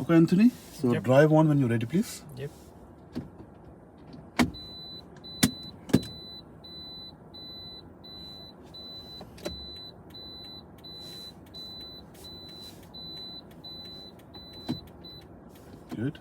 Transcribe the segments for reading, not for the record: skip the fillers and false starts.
Okay, Anthony. So Yep. drive on when you're ready, please. Yep. Good.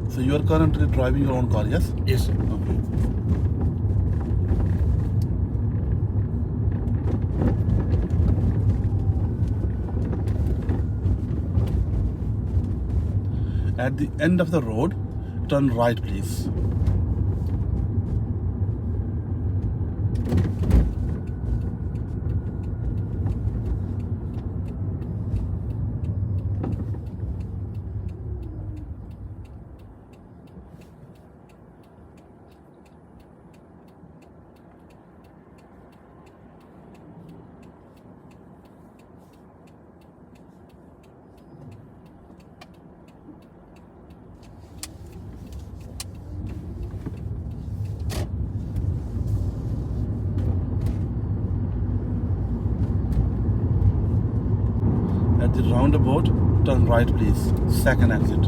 So you are currently driving your own car, yes? Yes, sir. Okay. At the end of the road, turn right, please. At the roundabout, turn right, please. Second exit.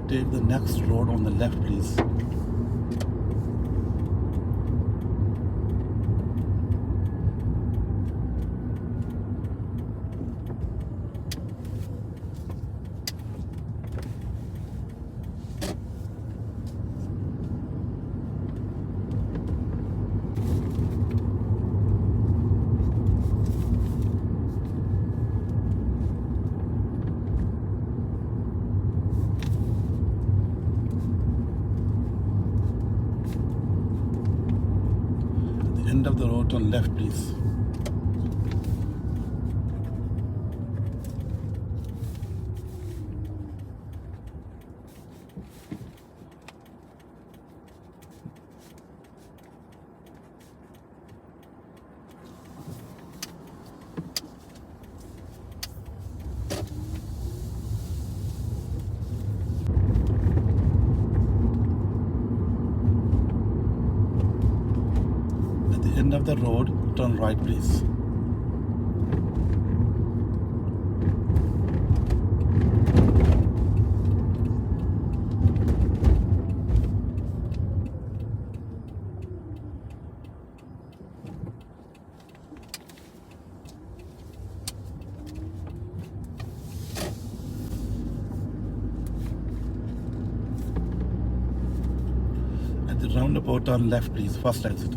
Take the next road on the left, please. End of the road, turn left, please. At the end of the road, turn right, please. At the roundabout, turn left, please. First exit.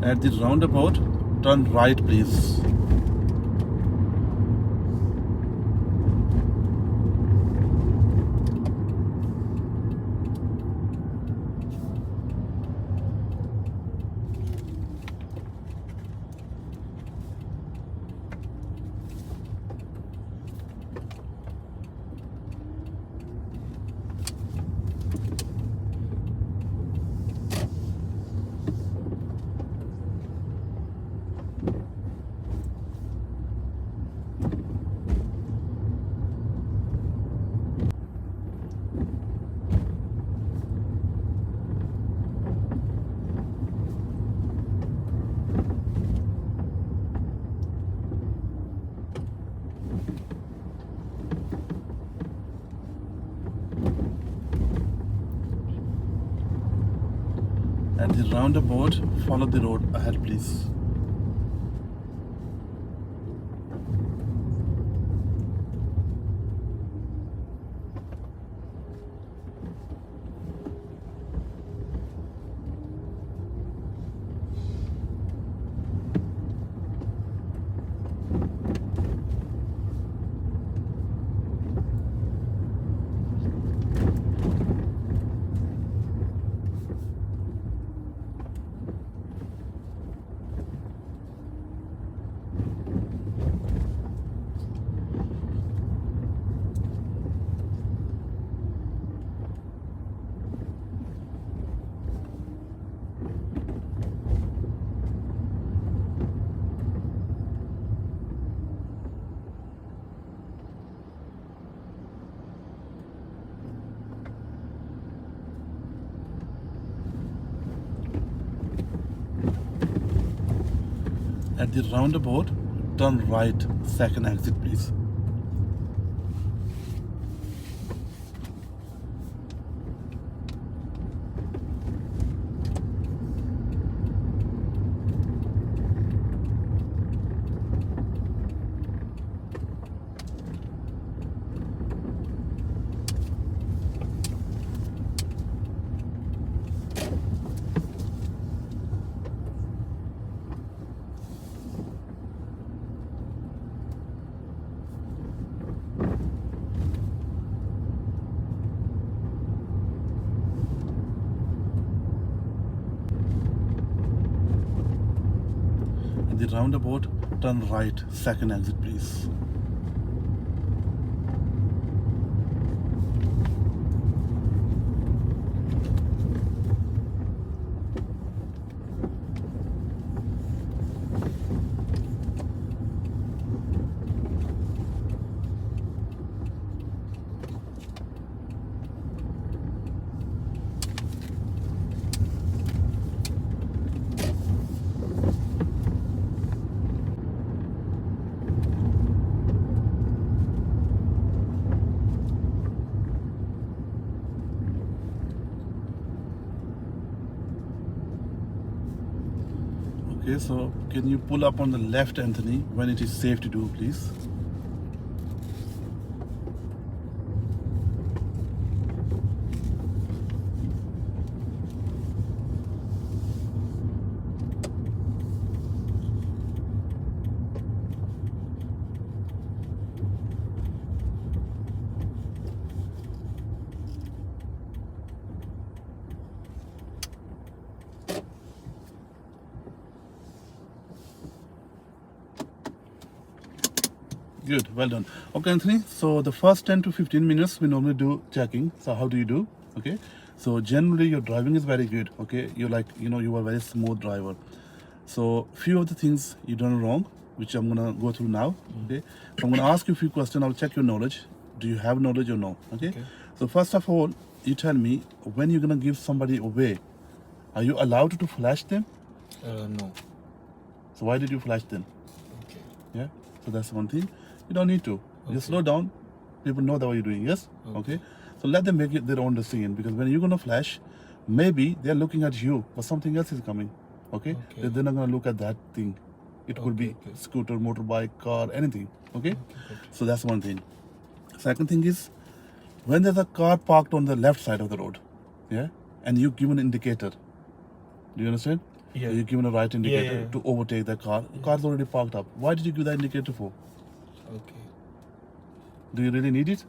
At the roundabout, turn right, please. roundabout, follow the road ahead, please. At the roundabout, turn right, second exit, please. The roundabout, turn right, second exit, please. Okay, so can you pull up on the left, Anthony, when it is safe to do, please? Good, well done. Okay, Anthony, so the first 10 to 15 minutes we normally do checking. So how do you do? Okay, so generally your driving is very good. Okay, you're like, you are a very smooth driver. So few of the things you done wrong, which I'm gonna go through now. Okay, so I'm gonna ask you a few questions. I'll check your knowledge. Do you have knowledge or no? Okay, so first of all, you tell me, when you're gonna give somebody away, are you allowed to flash them? No. So why did you flash them? Okay. Yeah, so that's one thing. You don't need to. Just slow down. People know that what you're doing, yes? Okay. So let them make it their own decision, because when you're going to flash, maybe they're looking at you, but something else is coming. Okay? They're not going to look at that thing. It could be scooter, motorbike, car, anything. Okay? So that's one thing. Second thing is, when there's a car parked on the left side of the road, yeah, and you give an indicator. Do you understand? Yeah. So you given a right indicator to overtake the car. The car's already parked up. Why did you give that indicator for? Okay. Do you really need it?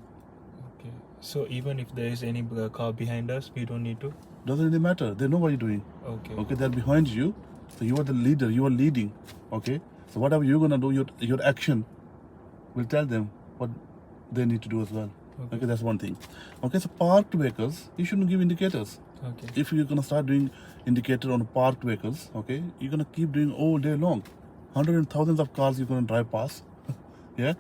Okay. So even if there is any car behind us, we don't need to? Doesn't really matter. They know what you're doing. Okay. Okay, they're behind you. So you are the leader. You are leading. Okay. So whatever you're gonna do, your action will tell them what they need to do as well. Okay, that's one thing. Okay, so parked vehicles, you shouldn't give indicators. Okay. If you're gonna start doing indicator on parked vehicles, okay, you're gonna keep doing all day long. Hundreds and thousands of cars you're gonna drive past. Yeah,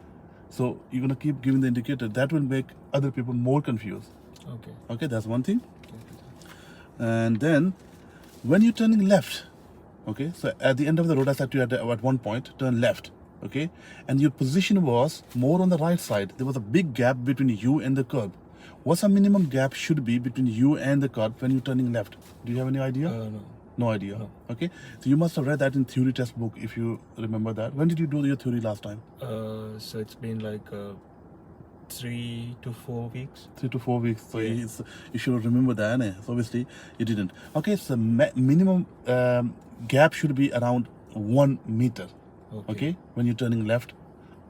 so you're gonna keep giving the indicator. That will make other people more confused. Okay. Okay, that's one thing. And then when you're turning left, okay, so at the end of the road, I said to you at one point, turn left, okay, and your position was more on the right side. There was a big gap between you and the curb. What's the minimum gap should be between you and the curb when you're turning left? Do you have any idea? No. No idea. No. Okay, so you must have read that in theory test book if you remember that. When did you do your theory last time? So it's been like 3 to 4 weeks. 3 to 4 weeks. So Yeah. you should remember that. So obviously you didn't. Okay, so minimum gap should be around 1 meter. Okay, when you're turning left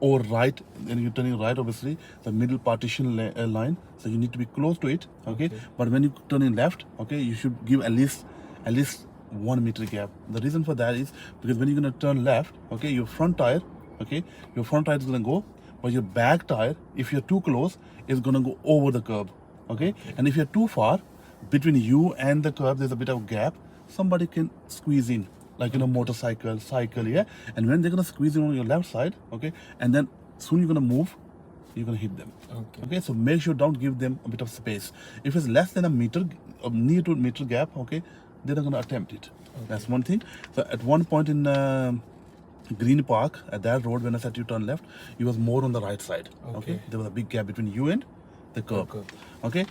or right, when you're turning right, obviously the middle partition line. So you need to be close to it. Okay, but when you're turning left, okay, you should give at least 1 meter gap. The reason for that is because when you're gonna turn left, okay, your front tire is gonna go, but your back tire, if you're too close, is gonna go over the curb. Okay, and if you're too far between you and the curb, there's a bit of gap. Somebody can squeeze in, like motorcycle, cycle, yeah. And when they're gonna squeeze in on your left side, okay, and then soon you're gonna move, you're gonna hit them. Okay, so make sure don't give them a bit of space. If it's less than a meter, near to meter gap, okay, they're not gonna attempt it. That's one thing. So at one point in Green Park, at that road, when I said you turn left, it was more on the right side. Okay, there was a big gap between you and the curb. Okay,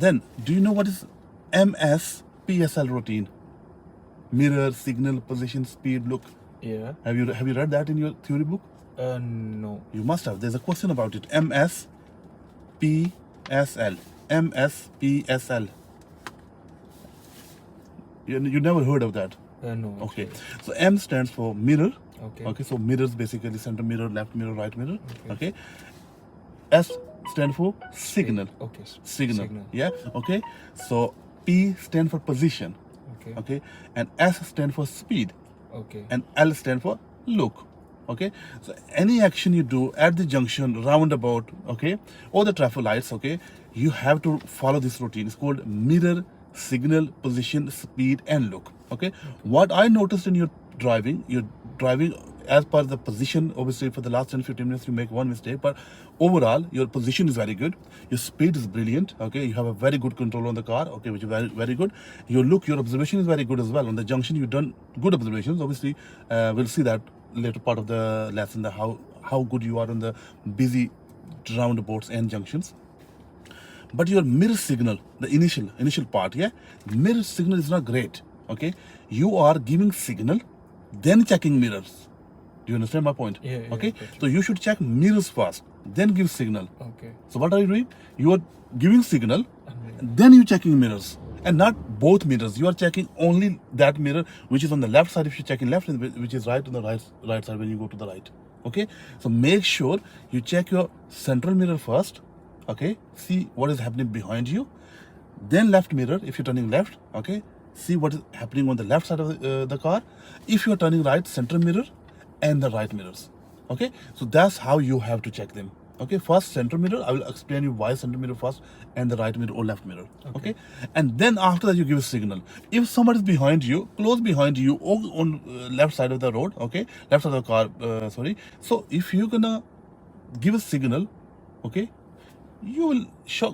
then do you know what is MSPSL routine? Mirror, signal, position, speed, look. Yeah. Have you read that in your theory book? No. You must have. There's a question about it. MSPSL. MSPSL. You never heard of that? No. Okay. So M stands for mirror. Okay. So mirrors basically center mirror, left mirror, right mirror. Okay. S stand for signal. Okay. Signal. Yeah. Okay. So P stand for position. Okay. And S stand for speed. Okay. And L stand for look. Okay. So any action you do at the junction, roundabout, okay, or the traffic lights, okay, you have to follow this routine. It's called mirror, signal, position, speed, and look. Okay. What I noticed in your driving as per the position. Obviously, for the last 10-15 minutes, you make one mistake, but overall, your position is very good. Your speed is brilliant. Okay, you have a very good control on the car. Okay, which is very, very good. Your look, your observation is very good as well. On the junction, you've done good observations. Obviously, we'll see that later part of the lesson, how good you are on the busy roundabouts and junctions. But your mirror signal, the initial part, yeah, mirror signal is not great. Okay, you are giving signal, then checking mirrors. Do you understand my point? Yeah. Okay, so you should check mirrors first, then give signal. Okay. So what are you doing? You are giving signal, then you checking mirrors, and not both mirrors. You are checking only that mirror which is on the left side if you're checking left, and which is right on the right side when you go to the right. Okay, so make sure you check your central mirror first. Okay, see what is happening behind you, then left mirror if you're turning left. Okay, see what is happening on the left side of the car. If you're turning right, center mirror and the right mirrors. Okay, so that's how you have to check them. Okay, first center mirror, I will explain you why center mirror first and the right mirror or left mirror. Okay, and then after that you give a signal. If somebody is behind you, close behind you, or on left side of the road, okay, left side of the car, sorry. So if you're gonna give a signal, okay, you will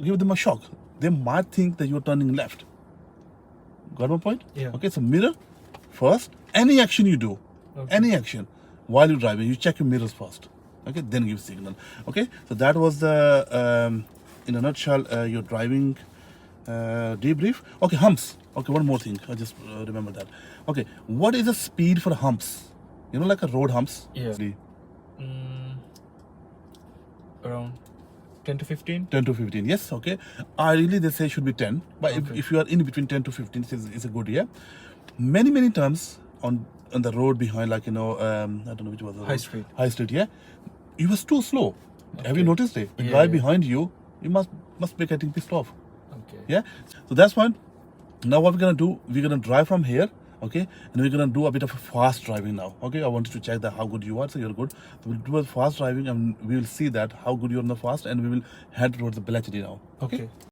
give them a shock. They might think that you're turning left. Got my point? Yeah. Okay, so mirror first. Any action you do, any action while you're driving, you check your mirrors first. Okay, then give signal. Okay, so that was the in a nutshell your driving debrief. Okay, humps. Okay, one more thing. I just remember that. Okay, what is the speed for humps? You know, like a road humps. Yeah. Around 10 to 15. 10 to 15. Yes. Okay. Ideally, they say should be 10. But if you are in between 10 to 15, it's a good year. Many times on the road behind, like I don't know which was the High Street. High Street. Yeah. It was too slow. Have you noticed it? The guy behind you must be getting pissed off. Okay. Yeah. So that's fine. Now what we're gonna do? We're gonna drive from here. Okay, and we're gonna do a bit of a fast driving now. Okay, I wanted to check that how good you are. So you're good. So we'll do a fast driving, and we will see that how good you're on the fast, and we will head towards the Bletchley now. Okay.